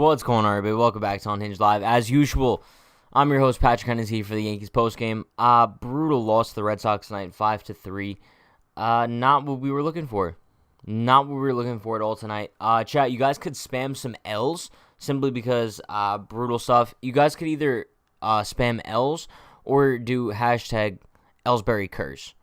What's going on, everybody? Welcome back to Unhinged Live. As usual, I'm your host, Patrick Hennessy, for the Yankees postgame. Brutal loss to the Red Sox tonight, 5-3. Not what we were looking for. Not what we were looking for at all tonight. Chat, you guys could spam some L's simply because brutal stuff. You guys could either spam L's or do hashtag Ellsbury curse.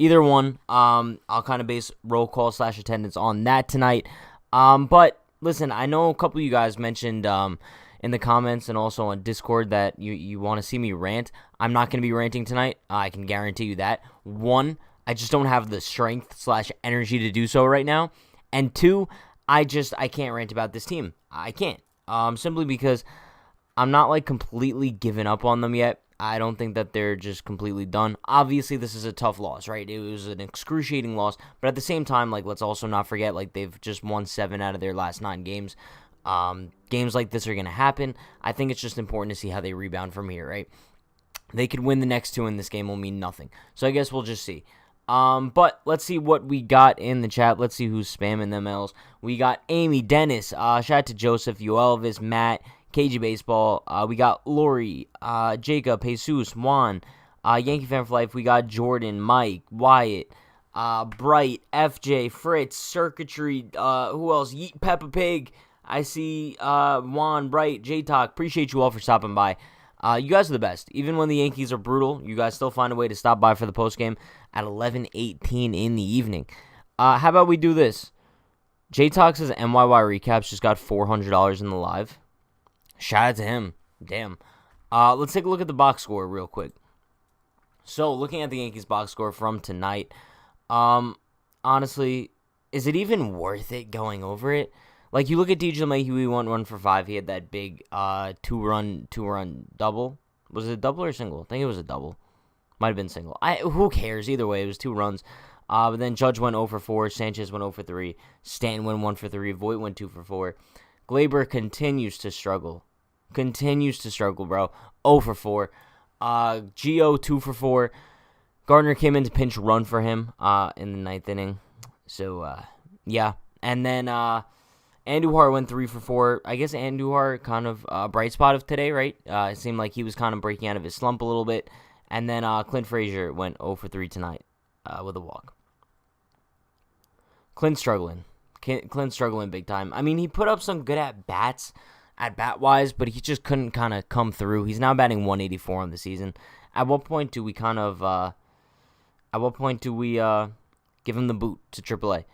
Either one. I'll kind of base roll call / attendance on that tonight. But listen, I know a couple of you guys mentioned in the comments and also on Discord that you want to see me rant. I'm not going to be ranting tonight. I can guarantee you that. One, I just don't have the strength / energy to do so right now. And two, I can't rant about this team. I can't. Simply because I'm not like completely giving up on them yet. I don't think that they're just completely done. Obviously, this is a tough loss, right? It was an excruciating loss, but at the same time, like, let's also not forget, like, they've just won 7 out of their last 9 games. Games like this are going to happen. I think it's just important to see how they rebound from here, right? They could win the next 2 and this game will mean nothing. So I guess we'll just see. But let's see what we got in the chat. Let's see who's spamming them L's. We got Amy, Dennis, shout out to Joseph, you Elvis, Matt, KG Baseball, we got Lori, Jacob, Jesus, Juan, Yankee Fan for Life, we got Jordan, Mike, Wyatt, Bright, FJ, Fritz, Circuitry, who else, Yeet Peppa Pig, I see, Juan, Bright, J-Talk, appreciate you all for stopping by. You guys are the best. Even when the Yankees are brutal, you guys still find a way to stop by for the postgame at 11:18 in the evening. How about we do this? J-Talk says MYY Recaps just got $400 in the live. Shout out to him. Damn. Let's take a look at the box score real quick. So, looking at the Yankees box score from tonight, honestly, is it even worth it going over it? Like, you look at DJ LeMahieu, he went 1 for 5. He had that big two-run double. Was it a double or a single? I think it was a double. Might have been single. Who cares? Either way, it was 2 runs. But then Judge went 0 for 4. Sanchez went 0 for 3. Stanton went 1 for 3. Voit went 2 for 4. Gleyber continues to struggle. Bro. 0 for 4. Gio, 2 for 4. Gardner came in to pinch run for him in the 9th inning. So, yeah. And then Andujar went 3 for 4. I guess Andujar kind of bright spot of today, right? It seemed like he was kind of breaking out of his slump a little bit. And then Clint Frazier went 0 for 3 tonight with a walk. Clint's struggling big time. I mean, he put up some good at-bats, at-bat-wise, but he just couldn't kind of come through. He's now batting 184 on the season. At what point do we give him the boot to AAA?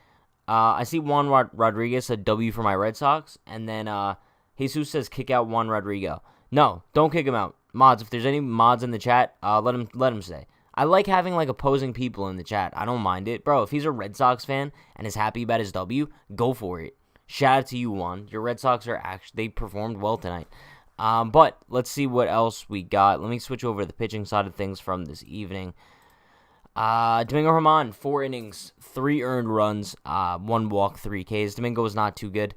I see Juan Rodriguez, a W for my Red Sox, and then Jesus says kick out Juan Rodrigo. No, don't kick him out. Mods, if there's any mods in the chat, let him stay. I like having, like, opposing people in the chat. I don't mind it. Bro, if he's a Red Sox fan and is happy about his W, go for it. Shout out to you, Juan. Your Red Sox they performed well tonight. But let's see what else we got. Let me switch over to the pitching side of things from this evening. Domingo Germán, 4 innings, 3 earned runs, 1 walk, 3 Ks. Domingo was not too good.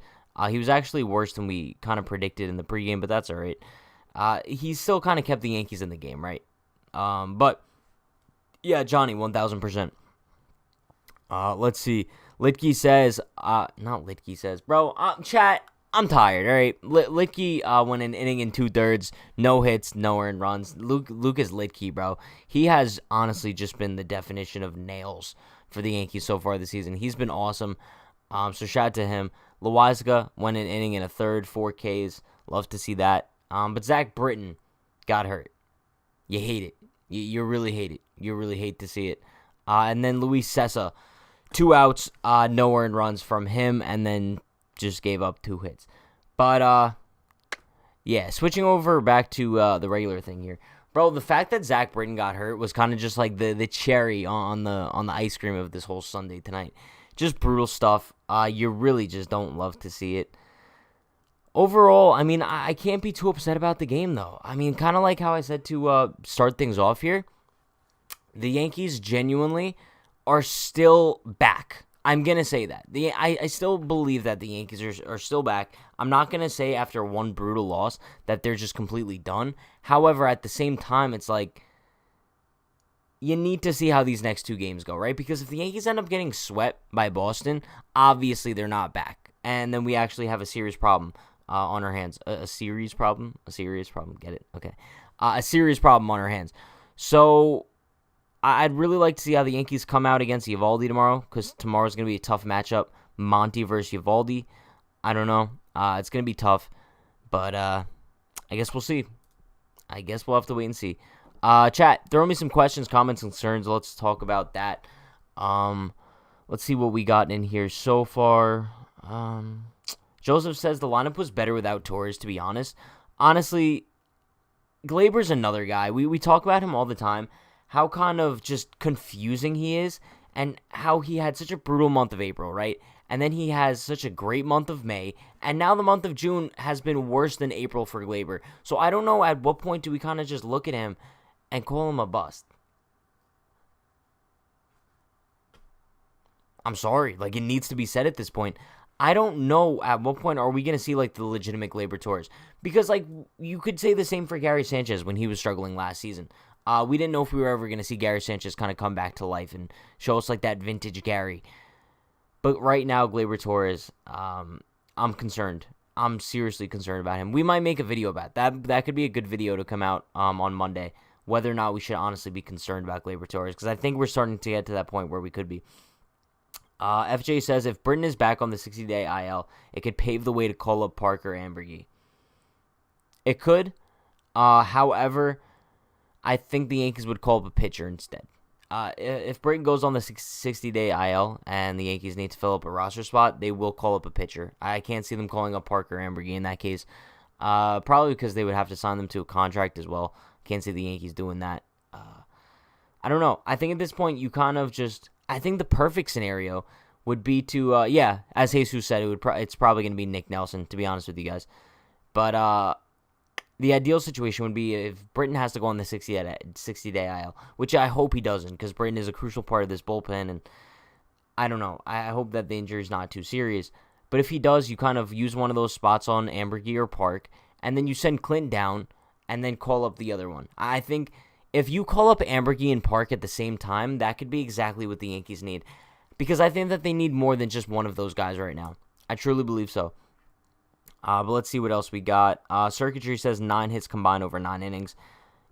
He was actually worse than we kind of predicted in the pregame, but that's all right. He still kind of kept the Yankees in the game, right? But yeah, Johnny, 1,000%. Let's see. Litke says, not Litke says, bro, chat, I'm tired, all right? Litke went an inning and 2/3, no hits, no earned runs. Lucas Litke, bro, he has honestly just been the definition of nails for the Yankees so far this season. He's been awesome, so shout out to him. Loaiza went an inning and a third, 4 Ks. Love to see that. But Zach Britton got hurt. You hate it. You really hate it. You really hate to see it. And then Luis Cessa, 2 outs, no earned runs from him, and then just gave up 2 hits. But, yeah, switching over back to the regular thing here. Bro, the fact that Zach Britton got hurt was kind of just like the cherry on the ice cream of this whole Sunday tonight. Just brutal stuff. You really just don't love to see it. Overall, I mean, I can't be too upset about the game, though. I mean, kind of like how I said to start things off here, the Yankees genuinely are still back. I'm going to say that. I still believe that the Yankees are still back. I'm not going to say after one brutal loss that they're just completely done. However, at the same time, it's like you need to see how these next 2 games go, right? Because if the Yankees end up getting swept by Boston, obviously they're not back. And then we actually have a serious problem on our hands. A serious problem. A serious problem. Get it? Okay. A serious problem on our hands. So I'd really like to see how the Yankees come out against Eovaldi tomorrow, because tomorrow's going to be a tough matchup. Monty versus Eovaldi. I don't know. It's going to be tough, but I guess we'll see. I guess we'll have to wait and see. Chat, throw me some questions, comments, concerns. Let's talk about that. Let's see what we got in here so far. Joseph says the lineup was better without Torres, to be honest. Honestly, Glaber's another guy. We talk about him all the time, how kind of just confusing he is, and how he had such a brutal month of April, right? And then he has such a great month of May, and now the month of June has been worse than April for Glaber. So I don't know at what point do we kind of just look at him and call him a bust. I'm sorry, like, it needs to be said at this point. I don't know at what point are we going to see, like, the legitimate Glaber Torres. Because, like, you could say the same for Gary Sanchez when he was struggling last season. We didn't know if we were ever going to see Gary Sanchez kind of come back to life and show us, like, that vintage Gary. But right now, Glaber Torres, I'm concerned. I'm seriously concerned about him. We might make a video about that. That could be a good video to come out on Monday, whether or not we should honestly be concerned about Glaber Torres, because I think we're starting to get to that point where we could be. FJ says, if Britton is back on the 60-day IL, it could pave the way to call up Parker Ambergy. It could. However, I think the Yankees would call up a pitcher instead. If Britton goes on the 60-day IL and the Yankees need to fill up a roster spot, they will call up a pitcher. I can't see them calling up Parker Ambergy in that case. Probably because they would have to sign them to a contract as well. Can't see the Yankees doing that. I don't know. I think at this point you kind of just... I think the perfect scenario would be to, as Jesus said, it's probably going to be Nick Nelson, to be honest with you guys. But the ideal situation would be if Britton has to go on the 60-day IL, which I hope he doesn't, because Britton is a crucial part of this bullpen, and I don't know. I hope that the injury is not too serious. But if he does, you kind of use one of those spots on Ambergy or Park, and then you send Clint down, and then call up the other one. I think... if you call up Ambergy and Park at the same time, that could be exactly what the Yankees need. Because I think that they need more than just one of those guys right now. I truly believe so. But let's see what else we got. Circuitry says 9 hits combined over 9 innings.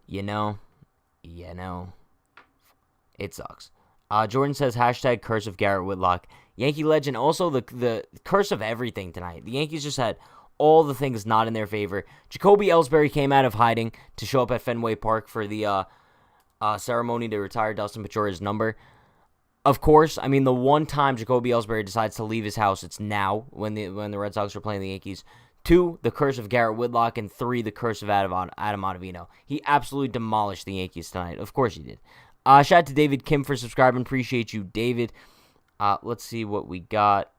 You know, it sucks. Jordan says hashtag curse of Garrett Whitlock. Yankee legend. Also the curse of everything tonight. The Yankees just had all the things not in their favor. Jacoby Ellsbury came out of hiding to show up at Fenway Park for the ceremony to retire Dustin Pedroia's number. Of course, I mean, the one time Jacoby Ellsbury decides to leave his house, it's now when the Red Sox are playing the Yankees. 2, the curse of Garrett Whitlock, and 3, the curse of Adam Ottavino. He absolutely demolished the Yankees tonight. Of course he did. Shout out to David Kim for subscribing. Appreciate you, David. Let's see what we got.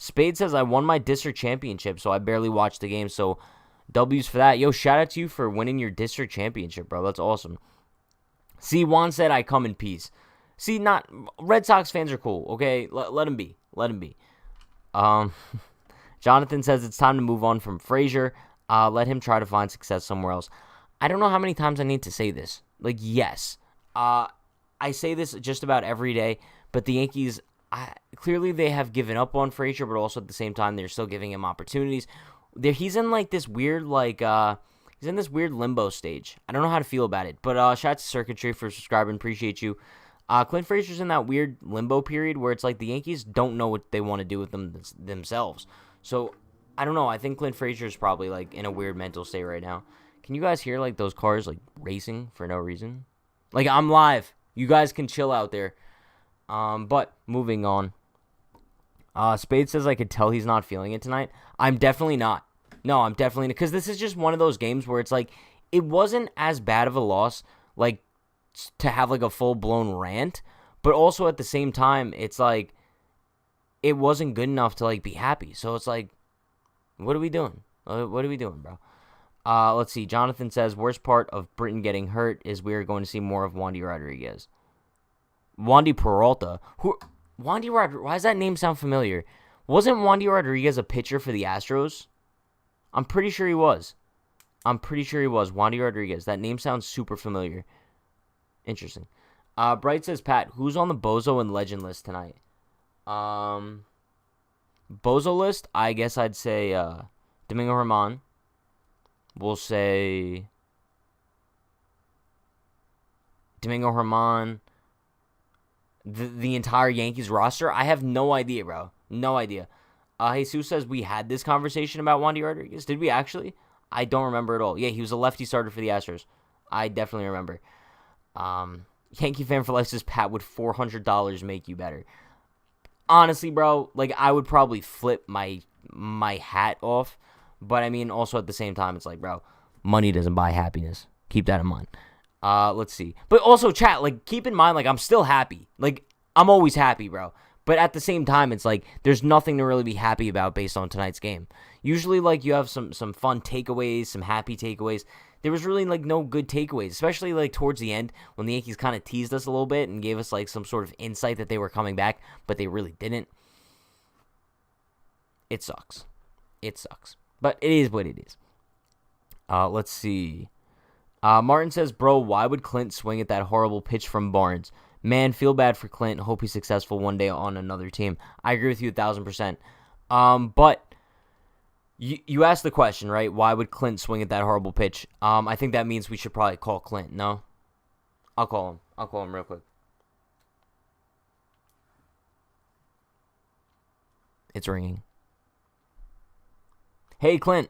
Spade says, I won my district championship, so I barely watched the game, so W's for that. Yo, shout out to you for winning your district championship, bro. That's awesome. See, Juan said, I come in peace. See, not Red Sox fans are cool, okay? Let them be. Let them be. Jonathan says, it's time to move on from Frazier. Let him try to find success somewhere else. I don't know how many times I need to say this. Like, yes. I say this just about every day, but the Yankees... clearly they have given up on Frazier, but also at the same time they're still giving him opportunities. He's in like this weird he's in this weird limbo stage. I don't know how to feel about it. But shout out to Circuitry for subscribing. Appreciate you. Clint Frazier's in that weird limbo period where it's like the Yankees don't know what they want to do with themselves. So I don't know. I think Clint Frazier's probably like in a weird mental state right now. Can you guys hear like those cars like racing for no reason? Like, I'm live. You guys can chill out there. But moving on. Spade says I could tell he's not feeling it tonight. I'm definitely not. No, I'm definitely not. Because this is just one of those games where it's like, it wasn't as bad of a loss, like, to have like a full-blown rant. But also at the same time, it's like, it wasn't good enough to like be happy. So it's like, what are we doing? What are we doing, bro? Let's see. Jonathan says, worst part of Britton getting hurt is we are going to see more of Wandy Rodriguez. Wandy Peralta. Why does that name sound familiar? Wasn't Wandy Rodriguez a pitcher for the Astros? I'm pretty sure he was. Wandy Rodriguez. That name sounds super familiar. Interesting. Bright says, Pat, who's on the Bozo and Legend list tonight? Bozo list, I guess I'd say Domingo Germán. We'll say Domingo Germán. The entire Yankees roster, I have no idea, bro. No idea. Jesus says we had this conversation about Wandy Rodriguez. Did we actually? I don't remember at all. Yeah, he was a lefty starter for the Astros. I definitely remember. Yankee fan for life says, Pat, would $400 make you better? Honestly, bro, like I would probably flip my hat off. But I mean, also at the same time, it's like, bro, money doesn't buy happiness. Keep that in mind. Let's see. But also, chat, like, keep in mind, like, I'm still happy. Like, I'm always happy, bro. But at the same time, it's like, there's nothing to really be happy about based on tonight's game. Usually, like, you have some fun takeaways, some happy takeaways. There was really, like, no good takeaways, especially, like, towards the end when the Yankees kind of teased us a little bit and gave us, like, some sort of insight that they were coming back, but they really didn't. It sucks. It sucks. But it is what it is. Let's see. Martin says, bro, why would Clint swing at that horrible pitch from Barnes? Man, feel bad for Clint. Hope he's successful one day on another team. I agree with you 1,000%. But you asked the question, right? Why would Clint swing at that horrible pitch? I think that means we should probably call Clint, no? I'll call him. I'll call him real quick. It's ringing. Hey, Clint.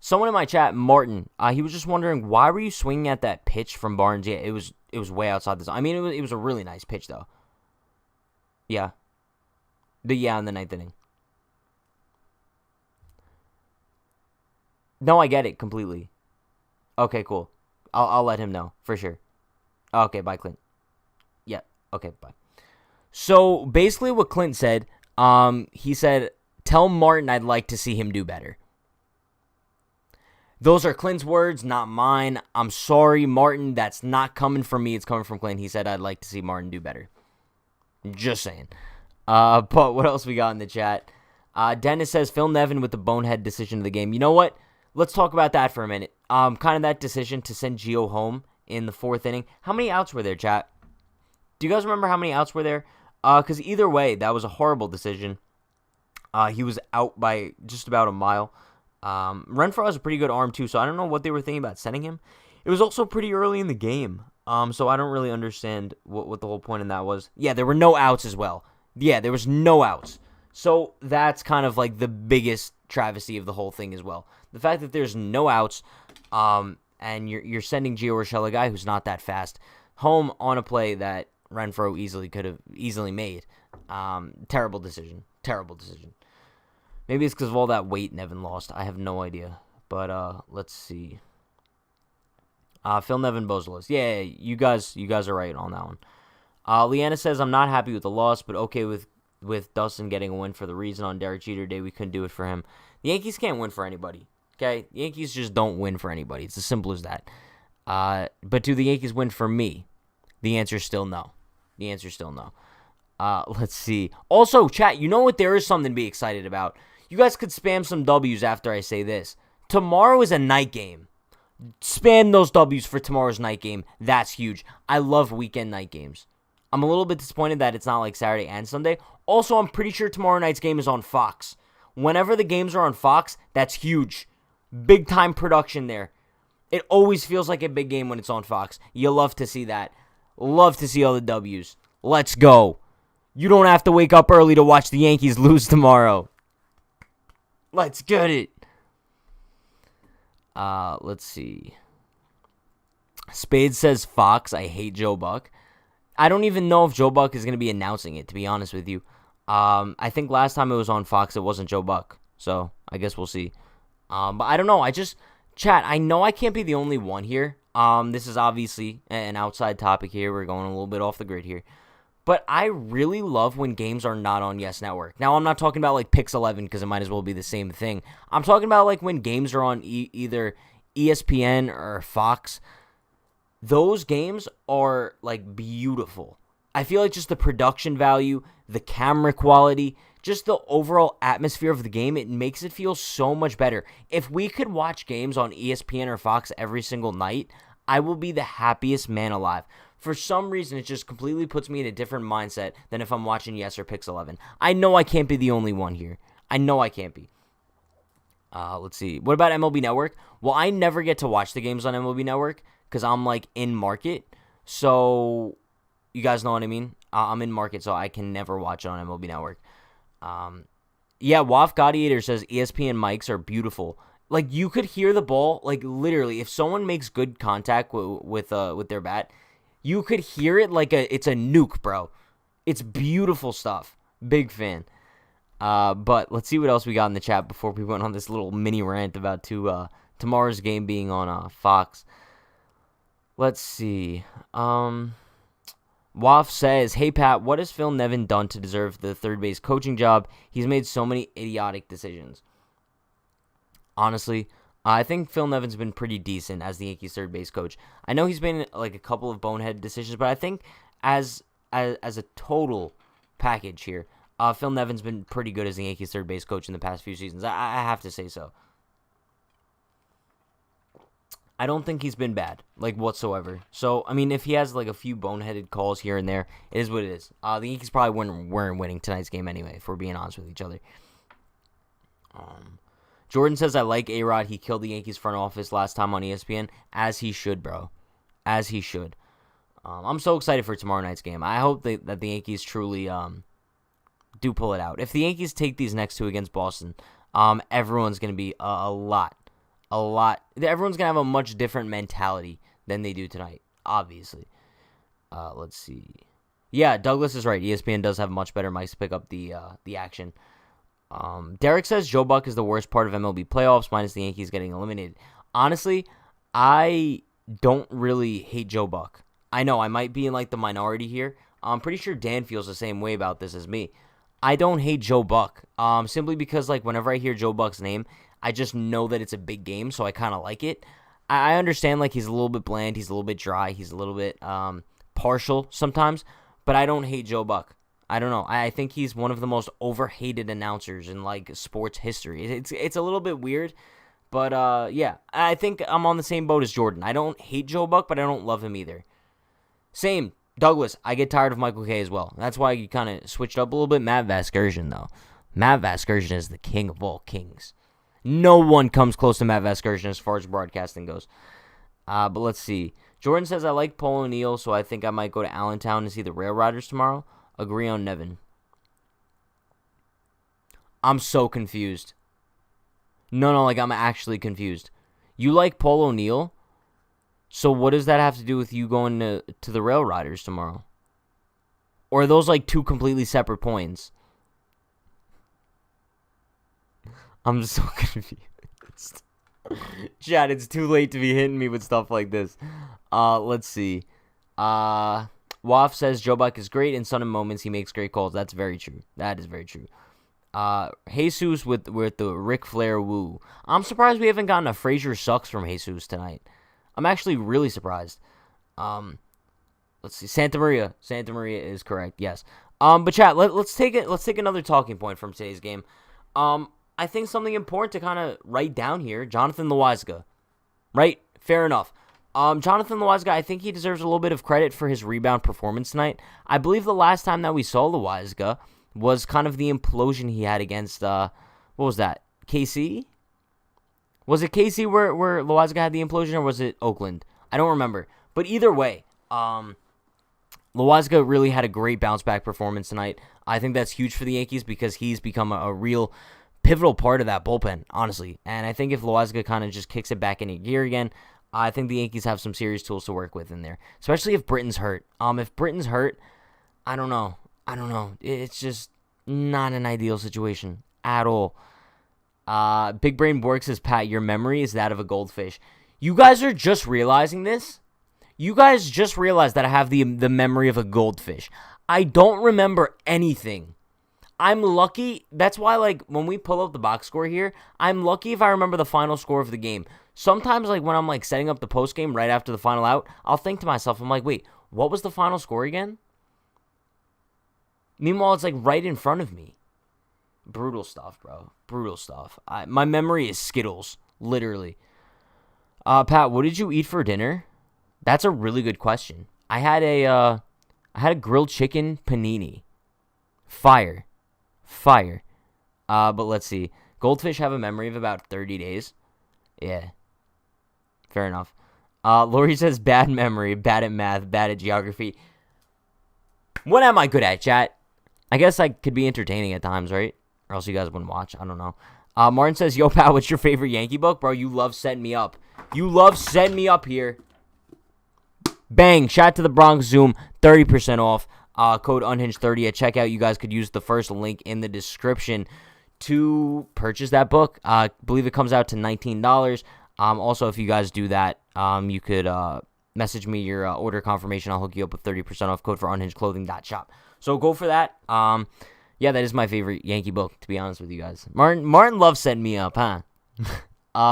Someone in my chat, Martin, he was just wondering, why were you swinging at that pitch from Barnes? Yeah, it was way outside the zone. I mean, it was a really nice pitch, though. Yeah. In the ninth inning. No, I get it completely. Okay, cool. I'll let him know, for sure. Okay, bye, Clint. Yeah, okay, bye. So, basically what Clint said, he said, tell Martin I'd like to see him do better. Those are Clint's words, not mine. I'm sorry, Martin. That's not coming from me. It's coming from Clint. He said, I'd like to see Martin do better. Just saying. But what else we got in the chat? Dennis says, Phil Nevin with the bonehead decision of the game. You know what? Let's talk about that for a minute. Kind of that decision to send Gio home in the fourth inning. How many outs were there, chat? Do you guys remember how many outs were there? Because either way, that was a horrible decision. He was out by just about a mile. Renfroe has a pretty good arm too, so I don't know what they were thinking about sending him. It was also pretty early in the game, so I don't really understand what the whole point in that was. Yeah, there were no outs as well. Yeah, there was no outs. So that's kind of like the biggest travesty of the whole thing as well. The fact that there's no outs, and you're sending Gio Urshela, a guy who's not that fast, home on a play that Renfroe could have easily made. Terrible decision. Terrible decision. Maybe it's because of all that weight Nevin lost. I have no idea. But let's see. Phil Nevin Bozolis. Yeah, you guys are right on that one. Leanna says, I'm not happy with the loss, but okay with Dustin getting a win for the reason on Derek Jeter Day we couldn't do it for him. The Yankees can't win for anybody. Okay? The Yankees just don't win for anybody. It's as simple as that. But do the Yankees win for me? The answer is still no. The answer is still no. Let's see. Also, chat, you know what? There is something to be excited about. You guys could spam some W's after I say this. Tomorrow is a night game. Spam those W's for tomorrow's night game. That's huge. I love weekend night games. I'm a little bit disappointed that it's not like Saturday and Sunday. Also, I'm pretty sure tomorrow night's game is on Fox. Whenever the games are on Fox, that's huge. Big time production there. It always feels like a big game when it's on Fox. You love to see that. Love to see all the W's. Let's go. You don't have to wake up early to watch the Yankees lose tomorrow. Let's get it. Let's see. Spade says Fox. I hate Joe Buck. I don't even know if Joe Buck is going to be announcing it, to be honest with you. I think last time it was on Fox, it wasn't Joe Buck. So, I guess we'll see. But I don't know. Chat, I know I can't be the only one here. This is obviously an outside topic here. We're going a little bit off the grid here. But I really love when games are not on Yes Network. Now, I'm not talking about like Pix 11 because it might as well be the same thing. I'm talking about like when games are on either ESPN or Fox. Those games are like beautiful. I feel like just the production value, the camera quality, just the overall atmosphere of the game, it makes it feel so much better. If we could watch games on ESPN or Fox every single night, I will be the happiest man alive. For some reason, it just completely puts me in a different mindset than if I'm watching Yes or Pix 11. I know I can't be the only one here. I know I can't be. Let's see. What about MLB Network? Well, I never get to watch the games on MLB Network because I'm, like, in market. So, you guys know what I mean? I'm in market, so I can never watch it on MLB Network. Yeah, Waf Gladiator says ESPN mics are beautiful. Like, you could hear the ball, like, literally, if someone makes good contact with their bat, you could hear it like it's a nuke, bro. It's beautiful stuff. Big fan. But let's see what else we got in the chat before we went on this little mini rant about tomorrow's game being on Fox. Let's see. Waf says, hey, Pat, what has Phil Nevin done to deserve the third base coaching job? He's made so many idiotic decisions. Honestly, I think Phil Nevin's been pretty decent as the Yankees third base coach. I know he's been like a couple of bonehead decisions, but I think as a total package here, Phil Nevin's been pretty good as the Yankees third base coach in the past few seasons. I have to say so. I don't think he's been bad, like, whatsoever. So, I mean, if he has, like, a few boneheaded calls here and there, it is what it is. The Yankees probably weren't winning tonight's game anyway, if we're being honest with each other. Jordan says, I like A-Rod. He killed the Yankees front office last time on ESPN, as he should, bro. As he should. I'm so excited for tomorrow night's game. I hope that the Yankees truly do pull it out. If the Yankees take these next two against Boston, everyone's going to be a lot. Everyone's going to have a much different mentality than they do tonight, obviously. Let's see. Yeah, Douglas is right. ESPN does have much better mics to pick up the action. Derek says Joe Buck is the worst part of MLB playoffs, minus the Yankees getting eliminated. Honestly, I don't really hate Joe Buck. I know I might be in like the minority here. I'm pretty sure Dan feels the same way about this as me. I don't hate Joe Buck, simply because like whenever I hear Joe Buck's name, I just know that it's a big game, so I kind of like it. I understand like he's a little bit bland, he's a little bit dry, he's a little bit partial sometimes, but I don't hate Joe Buck. I don't know. I think he's one of the most overhated announcers in like sports history. It's a little bit weird, but yeah, I think I'm on the same boat as Jordan. I don't hate Joe Buck, but I don't love him either. Same, Douglas. I get tired of Michael Kay as well. That's why you kind of switched up a little bit. Matt Vasgersian though. Matt Vasgersian is the king of all kings. No one comes close to Matt Vasgersian as far as broadcasting goes. But let's see. Jordan says, I like Paul O'Neill, so I think I might go to Allentown to see the Rail Riders tomorrow. Agree on Nevin. I'm so confused. No, like I'm actually confused. You like Paul O'Neill? So what does that have to do with you going to the Rail Riders tomorrow? Or are those like two completely separate points? I'm so confused. Chad, it's too late to be hitting me with stuff like this. Let's see. Waf says Joe Buck is great in sudden moments. He makes great calls. That's very true. That is very true. Jesus with the Ric Flair woo. I'm surprised we haven't gotten a Frazier sucks from Jesus tonight. I'm actually really surprised. Let's see. Santa Maria. Santa Maria is correct. Yes. But chat, let's take it. Let's take another talking point from today's game. I think something important to kind of write down here. Jonathan Loaisiga. Right? Fair enough. Jonathan Loaisiga, I think he deserves a little bit of credit for his rebound performance tonight. I believe the last time that we saw Loaisiga was kind of the implosion he had against, what was that? KC? Was it KC where Loaisiga had the implosion, or was it Oakland? I don't remember. But either way, Loaisiga really had a great bounce-back performance tonight. I think that's huge for the Yankees because he's become a real pivotal part of that bullpen, honestly. And I think if Loaisiga kind of just kicks it back into gear again, I think the Yankees have some serious tools to work with in there, especially if Britton's hurt. If Britton's hurt, I don't know. It's just not an ideal situation at all. Big Brain Borg says, Pat, your memory is that of a goldfish. You guys are just realizing this? You guys just realized that I have the memory of a goldfish. I don't remember anything. I'm lucky. That's why, like, when we pull up the box score here, I'm lucky if I remember the final score of the game. Sometimes, like, when I'm, like, setting up the post game right after the final out, I'll think to myself, I'm like, wait, what was the final score again? Meanwhile, it's, like, right in front of me. Brutal stuff, bro. Brutal stuff. My memory is Skittles, literally. Pat, what did you eat for dinner? That's a really good question. I had a grilled chicken panini. Fire. But let's see. Goldfish have a memory of about 30 days. Yeah. Fair enough. Lori says bad memory, bad at math, bad at geography. What am I good at, chat? I guess I could be entertaining at times, right? Or else you guys wouldn't watch. I don't know. Martin says, yo, pal, what's your favorite Yankee book? Bro, you love setting me up. You love setting me up here. Bang. Shout out to the Bronx Zoom. 30% off. Code Unhinged30 at checkout. You guys could use the first link in the description to purchase that book. I believe it comes out to $19. Also, if you guys do that, you could message me your order confirmation. I'll hook you up with 30% off code for unhingedclothing.shop. So go for that. Yeah, that is my favorite Yankee book, to be honest with you guys. Martin loves setting me up, huh?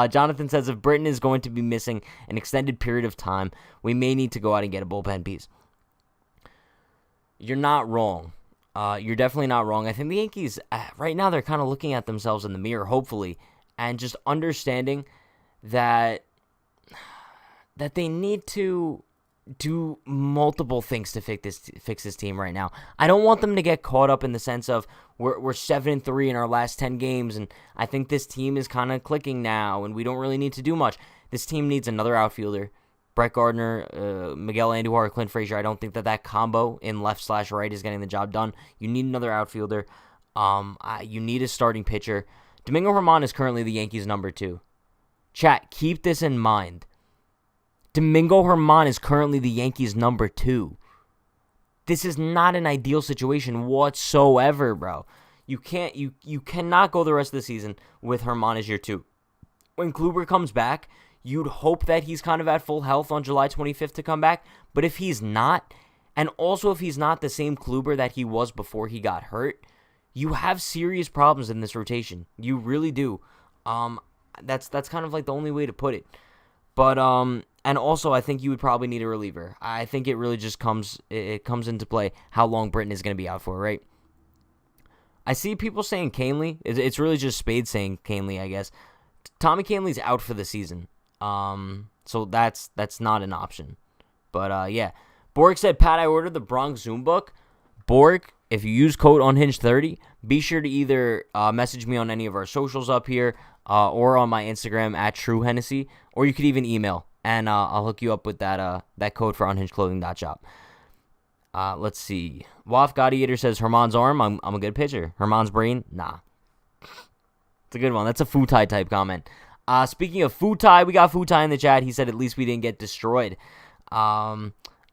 Jonathan says, if Britton is going to be missing an extended period of time, we may need to go out and get a bullpen piece. You're not wrong. You're definitely not wrong. I think the Yankees, right now, they're kind of looking at themselves in the mirror, hopefully, and just understanding that they need to do multiple things to fix this team right now. I don't want them to get caught up in the sense of we're 7-3 in our last 10 games, and I think this team is kind of clicking now, and we don't really need to do much. This team needs another outfielder. Brett Gardner, Miguel Andujar, Clint Frazier. I don't think that combo in left/right is getting the job done. You need another outfielder. You need a starting pitcher. Domingo Germán is currently the Yankees' number 2. Chat, keep this in mind. Domingo Germán is currently the Yankees' number 2. This is not an ideal situation whatsoever, bro. You cannot go the rest of the season with Germán as your 2. When Kluber comes back, you'd hope that he's kind of at full health on July 25th to come back. But if he's not, and also if he's not the same Kluber that he was before he got hurt, you have serious problems in this rotation. You really do. That's kind of like the only way to put it. But and also I think you would probably need a reliever. I think it really just comes into play how long Britton is going to be out for, right? I see people saying Canely. It's really just Spade saying Canely, I guess. Tommy Canely's out for the season. So that's not an option. But yeah. Borg said, Pat, I ordered the Bronx Zoom book. Borg, if you use code Unhinged30, be sure to either message me on any of our socials up here or on my Instagram at TrueHennessy, or you could even email, and I'll hook you up with that code for unhingedclothing.shop. Let's see. Waf Gladiator says, Germán's arm, I'm a good pitcher. Germán's brain, nah. It's a good one. That's a Futai type comment. Speaking of Futai, we got Futai in the chat. He said at least we didn't get destroyed.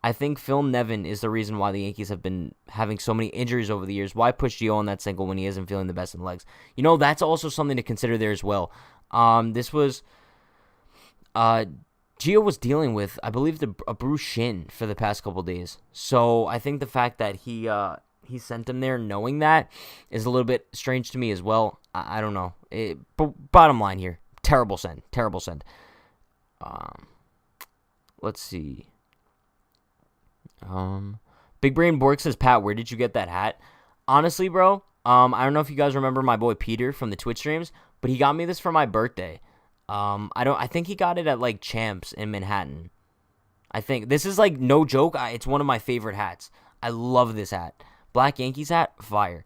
I think Phil Nevin is the reason why the Yankees have been having so many injuries over the years. Why push Gio on that single when he isn't feeling the best in the legs? You know, that's also something to consider there as well. This was Gio was dealing with, I believe, a bruised shin for the past couple days. So I think the fact that he sent him there knowing that is a little bit strange to me as well. I don't know. Bottom line here. Terrible send. Let's see. Big Brain Bork says, Pat, where did you get that hat? Honestly, bro, I don't know if you guys remember my boy Peter from the Twitch streams, but he got me this for my birthday. I think he got it at like Champs in Manhattan. I think this is like no joke. It's one of my favorite hats. I love this hat. Black Yankees hat, fire.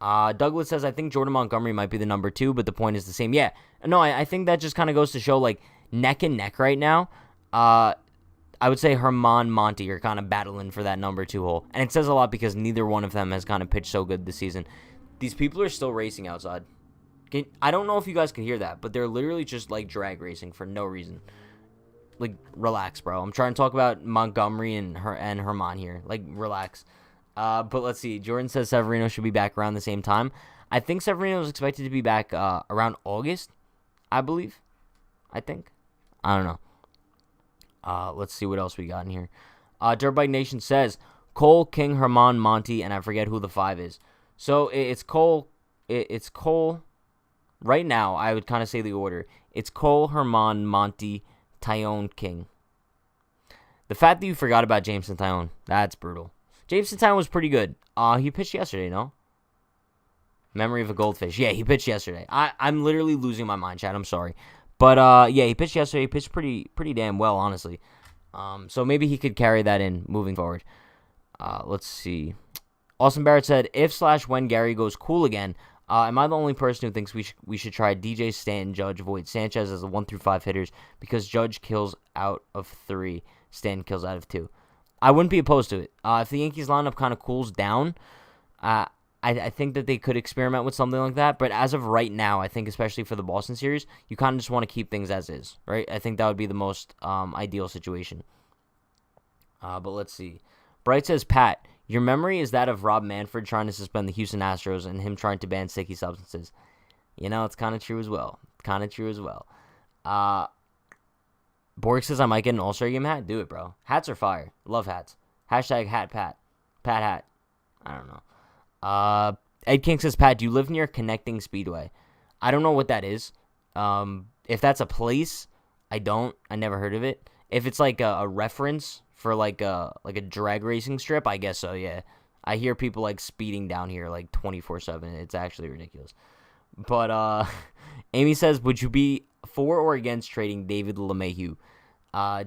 Douglas says, I think Jordan Montgomery might be the number 2, but the point is the same. Yeah, no, I think that just kind of goes to show, like, neck and neck right now. I would say Germán, Monty are kind of battling for that number 2 hole. And it says a lot because neither one of them has kind of pitched so good this season. These people are still racing outside. I don't know if you guys can hear that, but they're literally just, like, drag racing for no reason. Like, relax, bro. I'm trying to talk about Montgomery and Germán here. Like, relax. But let's see. Jordan says Severino should be back around the same time. I think Severino is expected to be back around August, I believe. I think. I don't know. Let's see what else we got in here. Dirtbike Nation says Cole, King, Germán, Monty, and I forget who the 5 is. So it's Cole. It's Cole. Right now, I would kind of say the order. It's Cole, Germán, Monty, Tyone, King. The fact that you forgot about Jameson Tyone, that's brutal. Jameson Tyone was pretty good. He pitched yesterday, no? Memory of a goldfish. Yeah, he pitched yesterday. I'm literally losing my mind, Chad. I'm sorry. But, yeah, he pitched yesterday. He pitched pretty damn well, honestly. So maybe he could carry that in moving forward. Let's see. Austin Barrett said, if/when Gary goes cool again, am I the only person who thinks we should try DJ, Stanton, Judge, Voit, Sanchez as the 1 through 5 hitters because Judge kills out of 3, Stanton kills out of 2? I wouldn't be opposed to it. If the Yankees lineup kind of cools down, I think that they could experiment with something like that. But as of right now, I think especially for the Boston series, you kind of just want to keep things as is, right? I think that would be the most ideal situation. But let's see. Bright says, Pat, your memory is that of Rob Manfred trying to suspend the Houston Astros and him trying to ban sticky substances. It's kind of true as well. Borg says I might get an All-Star Game hat. Do it, bro. Hats are fire. Love hats. Hashtag hat Pat. Pat hat. I don't know. Ed King says, Pat, do you live near Connecting Speedway? I don't know what that is. If that's a place, I don't. I never heard of it. If it's like a reference for like a drag racing strip, I guess so, yeah. I hear people like speeding down here like 24/7. It's actually ridiculous. But Amy says, would you be for or against trading David LeMahieu?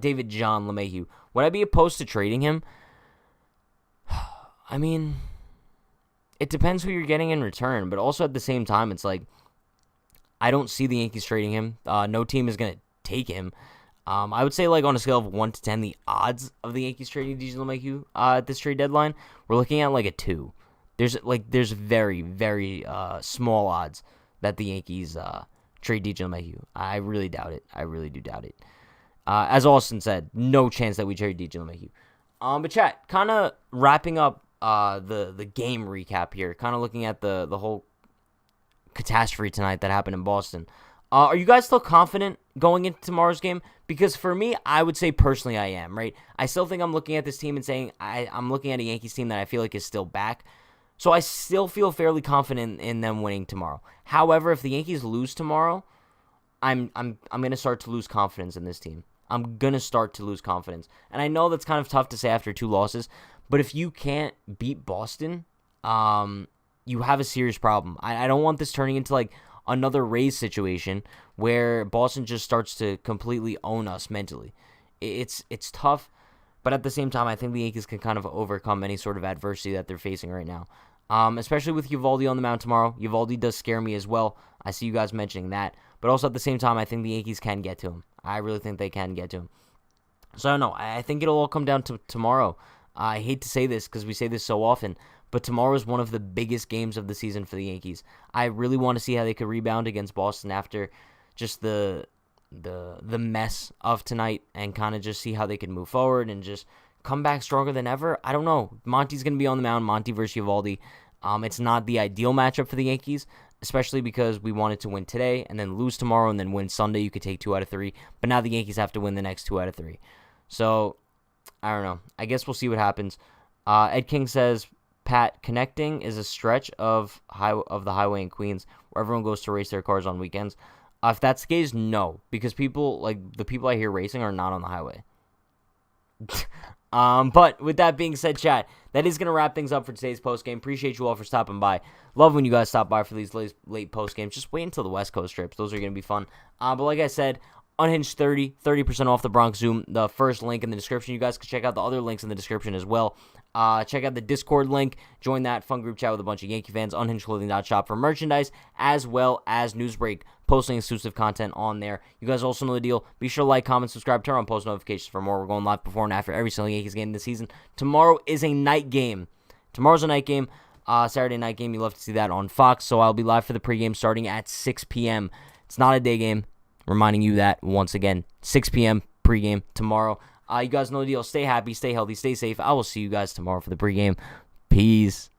David John LeMahieu. Would I be opposed to trading him? I mean, it depends who you're getting in return, but also at the same time, it's like, I don't see the Yankees trading him. No team is going to take him. I would say, like, on a scale of 1 to 10, the odds of the Yankees trading DJ LeMahieu at this trade deadline, we're looking at like a 2. There's very, very small odds that the Yankees trade DJ LeMahieu. I really doubt it. I really do doubt it. As Austin said, no chance that we trade DJ LeMahieu. But chat, kind of wrapping up the game recap here, kind of looking at the whole catastrophe tonight that happened in Boston. Are you guys still confident going into tomorrow's game? Because for me, I would say personally I am, right? I still think I'm looking at this team and saying I'm looking at a Yankees team that I feel like is still back. So I still feel fairly confident in them winning tomorrow. However, if the Yankees lose tomorrow, I'm going to start to lose confidence in this team. I'm going to start to lose confidence. And I know that's kind of tough to say after 2 losses, but if you can't beat Boston, you have a serious problem. I don't want this turning into like another Rays situation where Boston just starts to completely own us mentally. It's tough, but at the same time, I think the Yankees can kind of overcome any sort of adversity that they're facing right now. Especially with Eovaldi on the mound tomorrow. Eovaldi does scare me as well. I see you guys mentioning that. But also at the same time, I think the Yankees can get to him. I really think they can get to him. So I don't know. I think it'll all come down to tomorrow. I hate to say this because we say this so often, but tomorrow is one of the biggest games of the season for the Yankees. I really want to see how they could rebound against Boston after just the mess of tonight and kind of just see how they can move forward and just come back stronger than ever. I don't know. Monty's going to be on the mound, Monty versus Eovaldi. It's not the ideal matchup for the Yankees, especially because we wanted to win today and then lose tomorrow and then win Sunday. You could take 2 out of 3, but now the Yankees have to win the next 2 out of 3. So, I don't know. I guess we'll see what happens. Ed King says, Pat, Connecting is a stretch of the highway in Queens where everyone goes to race their cars on weekends. If that's the case, no, because the people I hear racing are not on the highway. But with that being said, chat, that is going to wrap things up for today's postgame. Appreciate you all for stopping by. Love when you guys stop by for these late postgames. Just wait until the West Coast trips. Those are going to be fun. But like I said, Unhinged 30% off the Bronx Zoom. The first link in the description. You guys can check out the other links in the description as well. Check out the Discord link. Join that fun group chat with a bunch of Yankee fans. Unhingedclothing.shop for merchandise, as well as Newsbreak, posting exclusive content on there. You guys also know the deal. Be sure to like, comment, subscribe, turn on post notifications for more. We're going live before and after every single Yankees game this season. Tomorrow is a night game. Tomorrow's a night game. Saturday night game. You love to see that on Fox. So I'll be live for the pregame starting at 6 p.m. It's not a day game. Reminding you that once again, 6 p.m. pregame tomorrow. You guys know the deal. Stay happy, stay healthy, stay safe. I will see you guys tomorrow for the pregame. Peace.